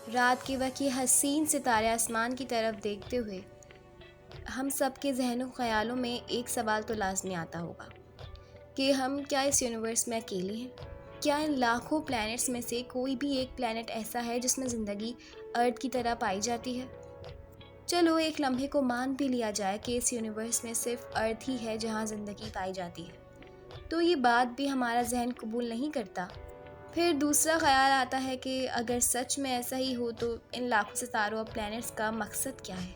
रात के वक्त ये हसीन सितारे आसमान की तरफ देखते हुए हम सब के जहनों ख्यालों में एक सवाल तो लाजमी आता होगा कि हम क्या इस यूनिवर्स में अकेले हैं। क्या इन लाखों प्लैनेट्स में से कोई भी एक प्लैनेट ऐसा है जिसमें ज़िंदगी अर्थ की तरह पाई जाती है। चलो एक लम्हे को मान भी लिया जाए कि इस यूनिवर्स में सिर्फ अर्थ ही है जहाँ ज़िंदगी पाई जाती है, तो ये बात भी हमारा जहन कबूल नहीं करता। फिर दूसरा ख्याल आता है कि अगर सच में ऐसा ही हो तो इन लाखों सितारों और प्लैनेट्स का मकसद क्या है।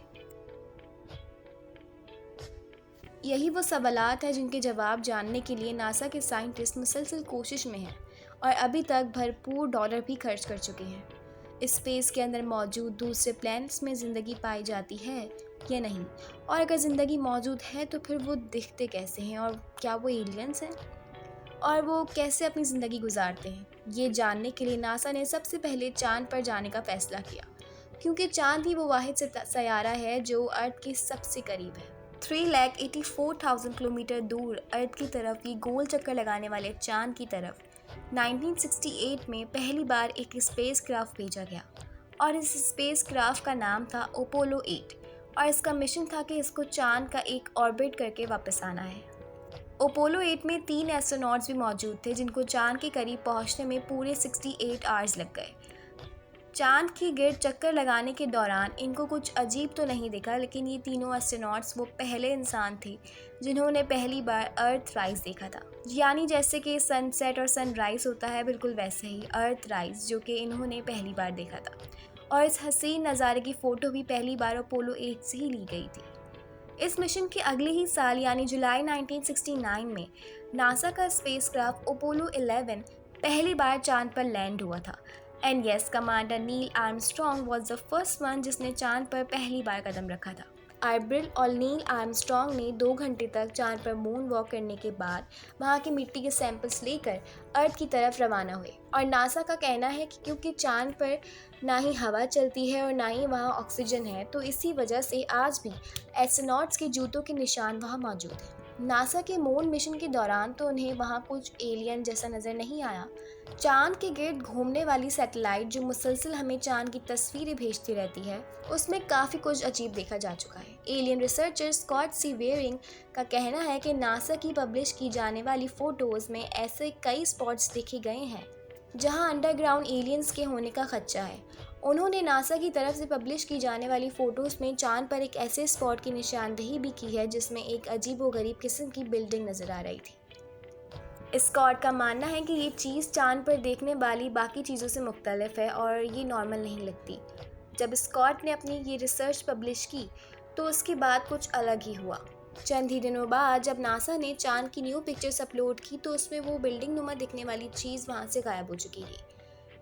यही वो सवालात हैं जिनके जवाब जानने के लिए नासा के साइंटिस्ट मुसलसल कोशिश में हैं और अभी तक भरपूर डॉलर भी खर्च कर चुके हैं। स्पेस के अंदर मौजूद दूसरे प्लैनेट्स में ज़िंदगी पाई जाती है या नहीं, और अगर ज़िंदगी मौजूद है तो फिर वो दिखते कैसे हैं और क्या वो एलियंस हैं, और वो कैसे अपनी ज़िंदगी गुजारते हैं। ये जानने के लिए नासा ने सबसे पहले चाँद पर जाने का फ़ैसला किया, क्योंकि चाँद ही वो वाहिद सयारा है जो अर्थ के सबसे करीब है। 3,84,000 किलोमीटर दूर अर्थ की तरफ ये गोल चक्कर लगाने वाले चाँद की तरफ 1968 में पहली बार एक स्पेस क्राफ्ट भेजा गया, और इस स्पेस क्राफ्ट का नाम था अपोलो 8, और इसका मिशन था कि इसको चाँद का एक ऑर्बिट करके वापस आना है। अपोलो 8 में 3 एस्ट्रोनॉट्स भी मौजूद थे जिनको चाँद के करीब पहुंचने में पूरे 68 आवर्स लग गए। चाँद के गिर्द चक्कर लगाने के दौरान इनको कुछ अजीब तो नहीं दिखा, लेकिन ये तीनों एस्ट्रोनॉट्स वो पहले इंसान थे जिन्होंने पहली बार अर्थ राइज देखा था। यानी जैसे कि सनसेट और सनराइज होता है, बिल्कुल वैसे ही अर्थ राइज जो कि इन्होंने पहली बार देखा था। और इस हसीन नज़ारे की फ़ोटो भी पहली बार अपोलो 8 से ही ली गई थी। इस मिशन के अगले ही साल यानी जुलाई 1969 में नासा का स्पेसक्राफ्ट अपोलो 11 पहली बार चांद पर लैंड हुआ था। And yes, commander Neil Armstrong was the first one जिसने चांद पर पहली बार कदम रखा था। आर्ब्रिल और नील आर्मस्ट्रॉन्ग ने 2 घंटे तक चांद पर मून वॉक करने के बाद वहां की मिट्टी के सैंपल्स लेकर अर्थ की तरफ रवाना हुए। और नासा का कहना है कि क्योंकि चांद पर ना ही हवा चलती है और ना ही वहां ऑक्सीजन है, तो इसी वजह से आज भी एस्ट्रोनॉट्स के जूतों के निशान वहां मौजूद हैं। नासा के मून मिशन के दौरान तो उन्हें वहां कुछ एलियन जैसा नज़र नहीं आया। चांद के गिर्द घूमने वाली सैटेलाइट जो मुसलसल हमें चांद की तस्वीरें भेजती रहती है, उसमें काफ़ी कुछ अजीब देखा जा चुका है। एलियन रिसर्चर स्कॉट सी वेयरिंग का कहना है कि नासा की पब्लिश की जाने वाली फ़ोटोज़ में ऐसे कई स्पॉट्स देखे गए हैं जहां अंडरग्राउंड एलियंस के होने का खदशा है। उन्होंने नासा की तरफ से पब्लिश की जाने वाली फ़ोटोज़ में चांद पर एक ऐसे स्पॉट की निशानदेही भी की है जिसमें एक अजीबोगरीब किस्म की बिल्डिंग नज़र आ रही थी। स्कॉट का मानना है कि ये चीज़ चांद पर देखने वाली बाकी चीज़ों से मुख्तलिफ है और ये नॉर्मल नहीं लगती। जब स्कॉट ने अपनी ये रिसर्च पब्लिश की तो उसके बाद कुछ अलग ही हुआ। चंद ही दिनों बाद जब नासा ने चांद की न्यू पिक्चर्स अपलोड की तो उसमें वो बिल्डिंग नुमा दिखने वाली चीज़ वहाँ से गायब हो चुकी थी।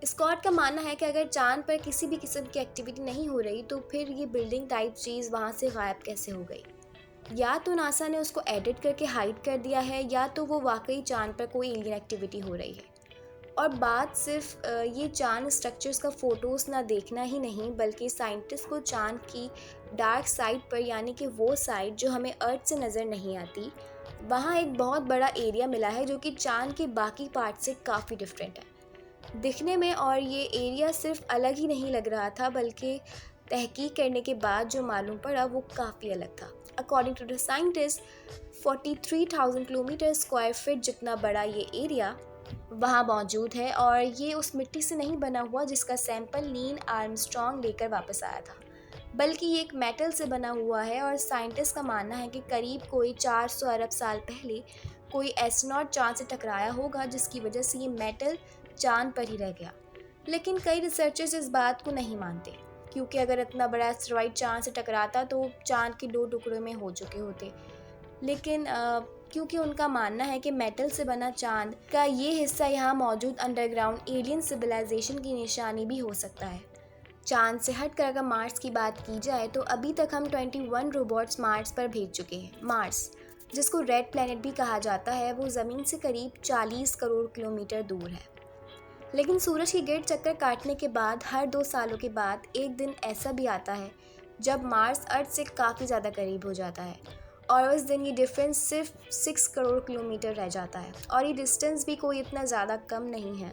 स्कॉट का मानना है कि अगर चांद पर किसी भी किस्म की एक्टिविटी नहीं हो रही तो फिर ये बिल्डिंग टाइप चीज़ वहाँ से गायब कैसे हो गई। या तो नासा ने उसको एडिट करके हाइड कर दिया है, या तो वो वाकई चांद पर कोई एलियन एक्टिविटी हो रही है। और बात सिर्फ ये चांद स्ट्रक्चर्स का फ़ोटोज़ ना देखना ही नहीं, बल्कि साइंटिस्ट को चांद की डार्क साइड पर, यानी कि वो साइड जो हमें अर्थ से नज़र नहीं आती, वहाँ एक बहुत बड़ा एरिया मिला है जो कि चांद के बाकी पार्ट से काफ़ी डिफरेंट है दिखने में। और ये एरिया सिर्फ अलग ही नहीं लग रहा था, बल्कि तहकीक करने के बाद जो मालूम पड़ा वो काफ़ी अलग था। According to the scientist 43,000 kilometre square feet जितना बड़ा ये एरिया वहाँ मौजूद है, और ये उस मिट्टी से नहीं बना हुआ जिसका सैंपल नील आर्मस्ट्रॉन्ग लेकर वापस आया था, बल्कि ये एक मेटल से बना हुआ है। और साइंटिस्ट का मानना है कि करीब कोई 400 अरब साल पहले कोई एस्ट्रोनॉट चांद से टकराया होगा, जिसकी वजह से ये मेटल चांद पर ही रह गया। लेकिन कई रिसर्चर्स इस बात को नहीं मानते, क्योंकि अगर इतना बड़ा एस्टेरॉइड चांद से टकराता तो चांद के 2 टुकड़ों में हो चुके होते। लेकिन क्योंकि उनका मानना है कि मेटल से बना चांद का ये हिस्सा यहाँ मौजूद अंडरग्राउंड एलियन सिविलाइजेशन की निशानी भी हो सकता है। चांद से हटकर अगर मार्स की बात की जाए तो अभी तक हम 21 रोबोट्स मार्स पर भेज चुके हैं। मार्स, जिसको रेड प्लैनेट भी कहा जाता है, वो ज़मीन से करीब 40 करोड़ किलोमीटर दूर है। लेकिन सूरज की गिर्द चक्कर काटने के बाद हर 2 सालों के बाद एक दिन ऐसा भी आता है जब मार्स अर्थ से काफ़ी ज़्यादा करीब हो जाता है, और उस दिन ये डिफरेंस सिर्फ 6 करोड़ किलोमीटर रह जाता है। और ये डिस्टेंस भी कोई इतना ज़्यादा कम नहीं है।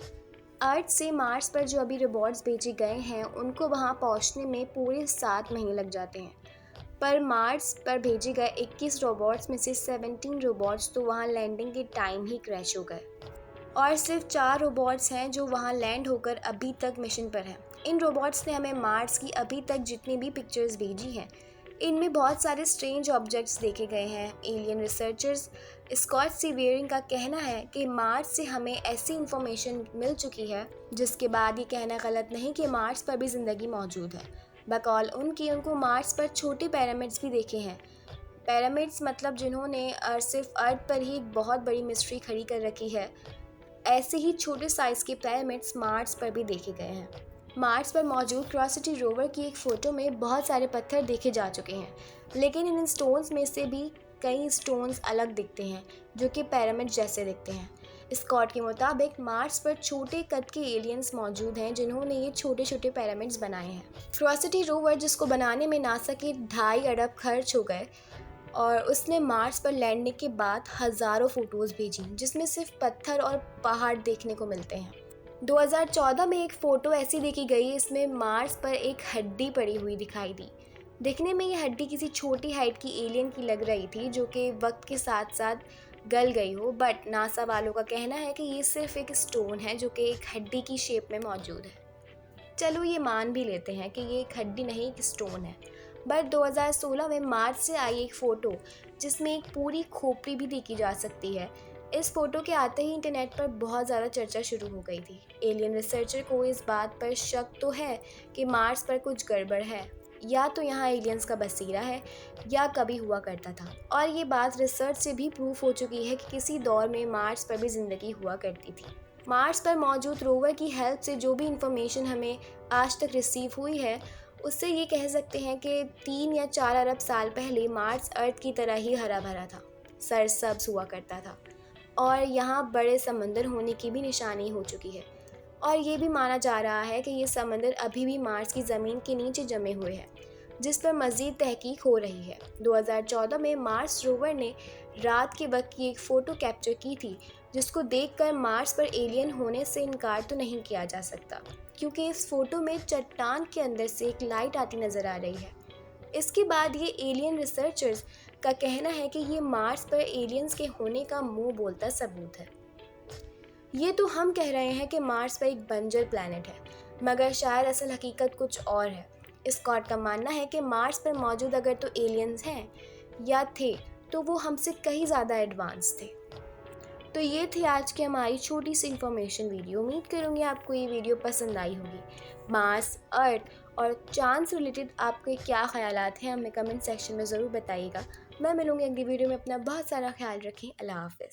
अर्थ से मार्स पर जो अभी रोबोट्स भेजे गए हैं उनको वहां पहुंचने में पूरे 7 महीने लग जाते हैं। पर मार्स पर भेजे गए 21 रोबोट्स में से 17 रोबोट्स तो वहां लैंडिंग के टाइम ही क्रैश हो गए और सिर्फ 4 रोबोट्स हैं जो वहां लैंड होकर अभी तक मिशन पर हैं। इन रोबोट्स ने हमें मार्स की अभी तक जितनी भी पिक्चर्स भेजी हैं इनमें बहुत सारे स्ट्रेंज ऑब्जेक्ट्स देखे गए हैं। एलियन रिसर्चर्स स्कॉट सीवेरिंग का कहना है कि मार्स से हमें ऐसी इंफॉर्मेशन मिल चुकी है जिसके बाद ये कहना गलत नहीं कि मार्स पर भी ज़िंदगी मौजूद है। बकौल उनको मार्स पर छोटे पिरामिड्स भी देखे हैं। पिरामिड्स मतलब जिन्होंने सिर्फ अर्थ पर ही एक बहुत बड़ी मिस्ट्री खड़ी कर रखी है। ऐसे ही छोटे साइज़ के पिरामिड्स मार्स पर भी देखे गए हैं। मार्स पर मौजूद क्यूरियोसिटी रोवर की एक फ़ोटो में बहुत सारे पत्थर देखे जा चुके हैं, लेकिन इन स्टोन्स में से भी कई स्टोन्स अलग दिखते हैं जो कि पिरामिड जैसे दिखते हैं। स्कॉट के मुताबिक मार्स पर छोटे कद के एलियंस मौजूद हैं जिन्होंने ये छोटे छोटे पिरामिड्स बनाए हैं। क्यूरियोसिटी रोवर जिसको बनाने में नासा के 2.5 अरब खर्च हो गए और उसने मार्स पर लैंडिंग के बाद हज़ारों फ़ोटोज़ भेजी जिसमें सिर्फ पत्थर और पहाड़ देखने को मिलते हैं। 2014 में एक फ़ोटो ऐसी देखी गई इसमें मार्स पर एक हड्डी पड़ी हुई दिखाई दी। दिखने में ये हड्डी किसी छोटी हाइट की एलियन की लग रही थी जो कि वक्त के साथ साथ गल गई हो, बट नासा वालों का कहना है कि ये सिर्फ एक स्टोन है जो कि एक हड्डी की शेप में मौजूद है। चलो ये मान भी लेते हैं कि ये एक हड्डी नहीं एक स्टोन है, बट 2016 में मार्स से आई एक फ़ोटो जिसमें एक पूरी खोपड़ी भी देखी जा सकती है। इस फोटो के आते ही इंटरनेट पर बहुत ज़्यादा चर्चा शुरू हो गई थी। एलियन रिसर्चर को इस बात पर शक तो है कि मार्स पर कुछ गड़बड़ है, या तो यहाँ एलियंस का बसेरा है या कभी हुआ करता था। और ये बात रिसर्च से भी प्रूफ हो चुकी है कि किसी दौर में मार्स पर भी ज़िंदगी हुआ करती थी। मार्स पर मौजूद रोवर की हेल्प से जो भी इंफॉर्मेशन हमें आज तक रिसीव हुई है उससे ये कह सकते हैं कि 3 या 4 अरब साल पहले मार्स अर्थ की तरह ही हरा भरा था, सरसब्ज हुआ करता था और यहाँ बड़े समंदर होने की भी निशानी हो चुकी है। और ये भी माना जा रहा है कि ये समंदर अभी भी मार्स की ज़मीन के नीचे जमे हुए हैं जिस पर मज़ीद तहकीक हो रही है। 2014 में मार्स रोवर ने रात के वक्त की एक फ़ोटो कैप्चर की थी जिसको देखकर मार्स पर एलियन होने से इनकार तो नहीं किया जा सकता, क्योंकि इस फ़ोटो में चट्टान के अंदर से एक लाइट आती नज़र आ रही है। इसके बाद ये एलियन रिसर्चर्स का कहना है कि ये मार्स पर एलियंस के होने का मुंह बोलता सबूत है। ये तो हम कह रहे हैं कि मार्स पर एक बंजर प्लैनेट है, मगर शायद असल हकीकत कुछ और है। स्कॉट का मानना है कि मार्स पर मौजूद अगर तो एलियंस हैं या थे तो वो हमसे कहीं ज़्यादा एडवांस थे। तो ये थी आज की हमारी छोटी सी इन्फॉर्मेशन वीडियो। उम्मीद करूँगी आपको ये वीडियो पसंद आई होगी। मार्स, अर्थ और चांद से रिलेटेड आपके क्या ख्यालात हैं हमें कमेंट सेक्शन में ज़रूर बताइएगा। मैं मिलूँगी अगली वीडियो में। अपना बहुत सारा ख्याल रखें। अल्लाह हाफ़िज़।